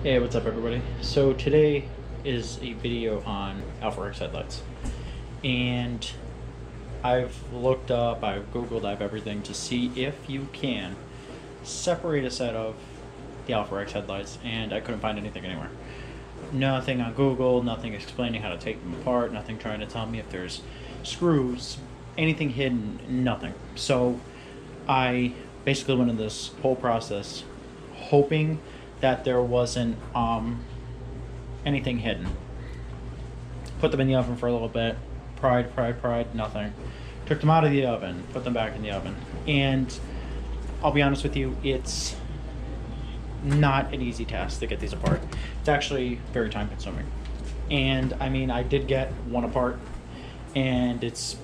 Hey, what's up everybody? So today is a video on Alpharex headlights, and I've looked up, I've googled, I've everything to see if you can separate a set of the Alpharex headlights, and I couldn't find anything anywhere. Nothing on Google, nothing explaining how to take them apart, nothing trying to tell me if there's screws, anything hidden, nothing. So I basically went into this whole process hoping that there wasn't anything hidden. Put them in the oven for a little bit, pried, nothing. Took them out of the oven, put them back in the oven. And I'll be honest with you, it's not an easy task to get these apart. It's actually very time consuming. And I mean, I did get one apart, and it's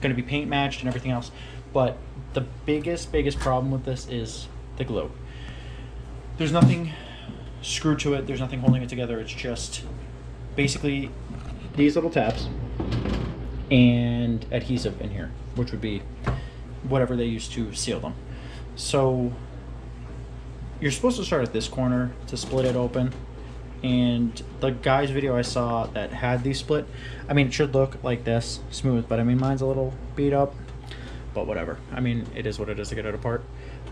gonna be paint matched and everything else. But the biggest problem with this is the glue. There's nothing screwed to it, there's nothing holding it together, it's just basically these little tabs and adhesive in here, which would be whatever they use to seal them. So you're supposed to start at this corner to split it open, and the guy's video I saw that had these split, I mean, it should look like this, smooth, but I mean, mine's a little beat up, but whatever. I mean, it is what it is to get it apart.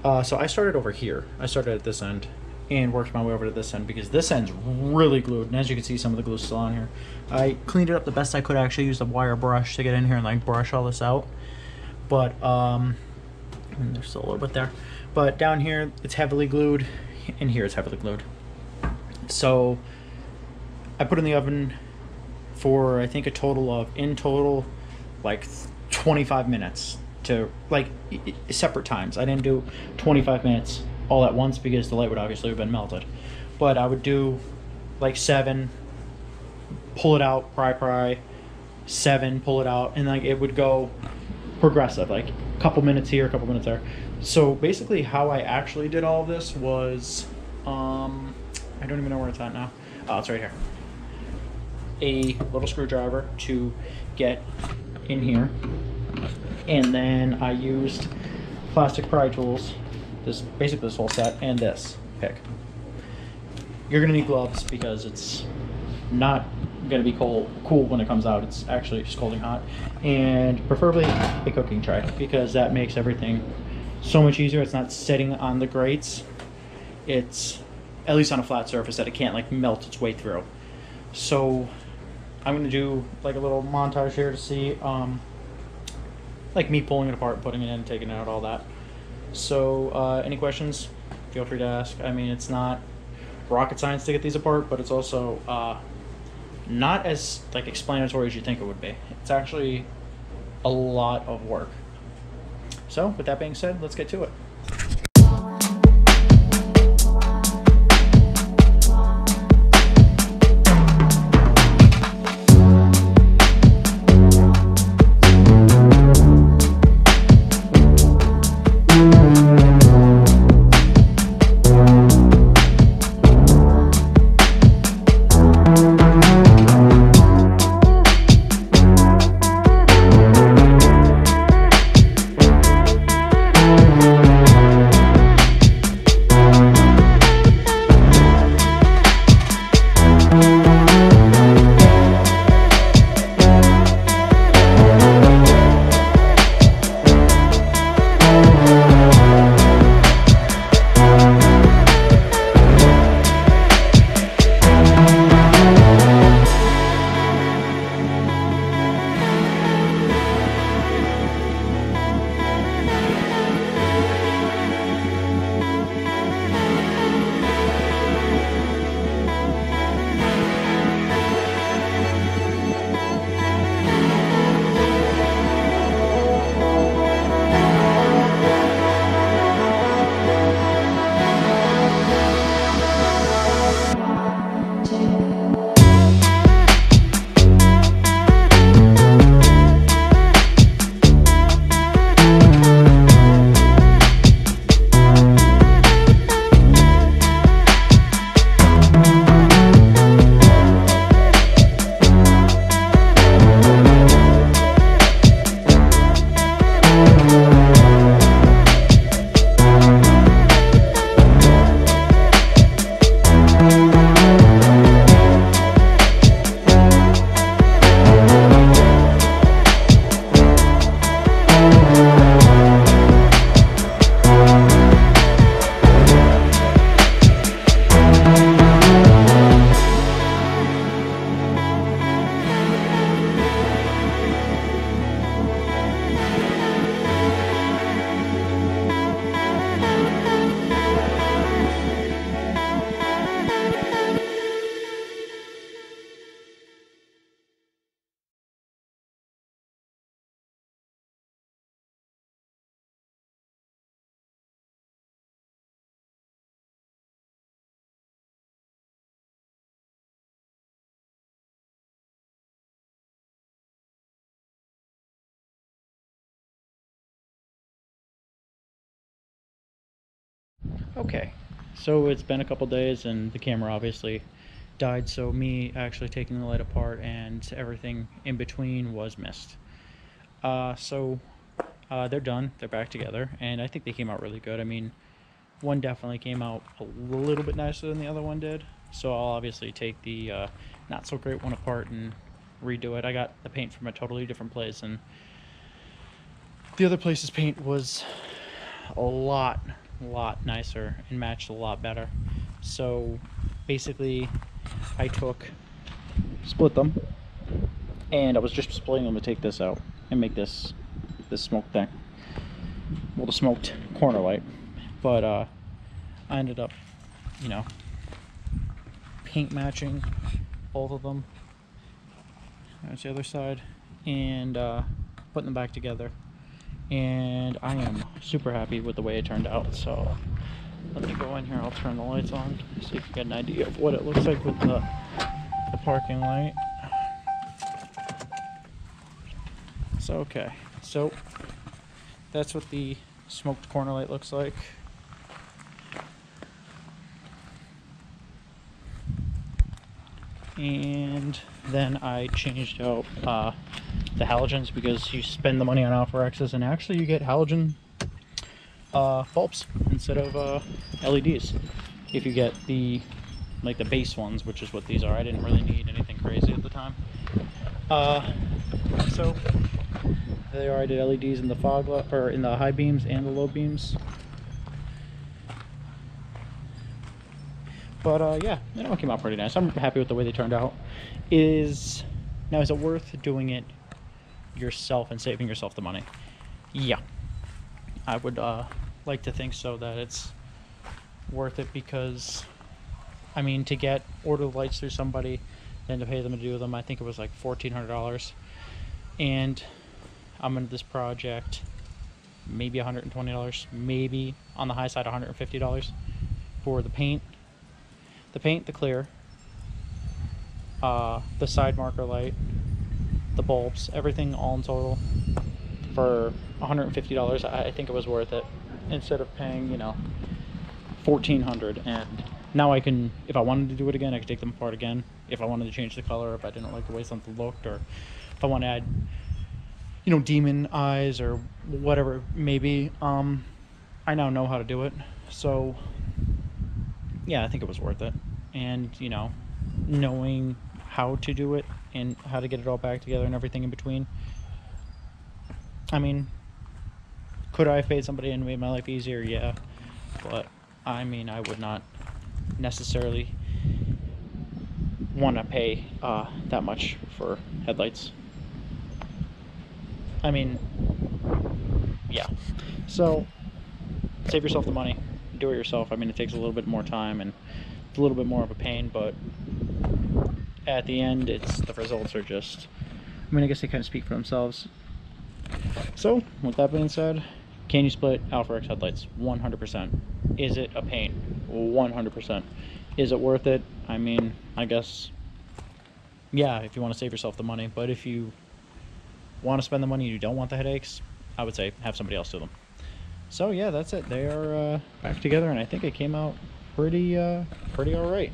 So I started over here. I started at this end and worked my way over to this end because this end's really glued. And as you can see, some of the glue's still on here. I cleaned it up the best I could. I actually used a wire brush to get in here and like brush all this out. But and there's still a little bit there. But down here, it's heavily glued. And here, it's heavily glued. So I put it in the oven for, I think, in total, like 25 minutes. To like separate times. I didn't do 25 minutes all at once because the light would obviously have been melted, but I would do like 7, pull it out, pry, 7, pull it out, and like it would go progressive, like a couple minutes here, a couple minutes there. So basically how I actually did all of this was I don't even know where it's at now. Oh, it's right here. A little screwdriver to get in here. And then I used plastic pry tools, basically this whole set, and this pick. You're gonna need gloves because it's not gonna be cool when it comes out. It's actually scalding hot, and preferably a cooking tray because that makes everything so much easier. It's not sitting on the grates. It's at least on a flat surface that it can't like melt its way through. So I'm gonna do like a little montage here to see like me pulling it apart, putting it in, taking it out, all that. So any questions, feel free to ask. I mean, it's not rocket science to get these apart, but it's also not as like explanatory as you think it would be. It's actually a lot of work. So with that being said, let's get to it. Okay, so it's been a couple days and the camera obviously died, so me actually taking the light apart and everything in between was missed. They're done, they're back together, and I think they came out really good. I mean, one definitely came out a little bit nicer than the other one did, so I'll obviously take the not so great one apart and redo it. I got the paint from a totally different place, and the other place's paint was a lot nicer and matched a lot better. So basically I split them, and I was just splitting them to take this out and make this smoke thing, well, the smoked corner light. But I ended up, you know, paint matching both of them. There's the other side, and putting them back together, and I am super happy with the way it turned out. So let me go in here, I'll turn the lights on so you can get an idea of what it looks like with the parking light. So okay, so that's what the smoked corner light looks like. And then I changed out the halogens, because you spend the money on Alpharexes and actually you get halogen bulbs instead of LEDs if you get the base ones, which is what these are. I didn't really need anything crazy at the time. So there they are. I did LEDs in the or in the high beams and the low beams. But yeah, it all came out pretty nice. I'm happy with the way they turned out. Is it worth doing it yourself and saving yourself the money? Yeah, I would like to think so, that it's worth it, because I mean, to order the lights through somebody, then to pay them to do them, I think it was like $1,400, and I'm into this project maybe $120, maybe on the high side $150 for the paint, the clear, the side marker light, the bulbs, everything all in total for $150. I think it was worth it, instead of paying, you know, $1,400. And now I can, if I wanted to do it again, I could take them apart again. If I wanted to change the color, if I didn't like the way something looked, or if I want to add, you know, demon eyes or whatever maybe, I now know how to do it. So yeah, I think it was worth it. And, you know, knowing how to do it and how to get it all back together and everything in between, I mean, could I have paid somebody and made my life easier? Yeah, but I mean, I would not necessarily want to pay that much for headlights. I mean, yeah. So save yourself the money, do it yourself. I mean, it takes a little bit more time and it's a little bit more of a pain, but at the end, the results are just, I mean, I guess they kind of speak for themselves. So with that being said, can you split Alpharex headlights? 100%. Is it a pain? 100%. Is it worth it? I mean, I guess, yeah, if you want to save yourself the money. But if you want to spend the money and you don't want the headaches, I would say have somebody else do them. So yeah, that's it. They are back together, and I think it came out pretty all right.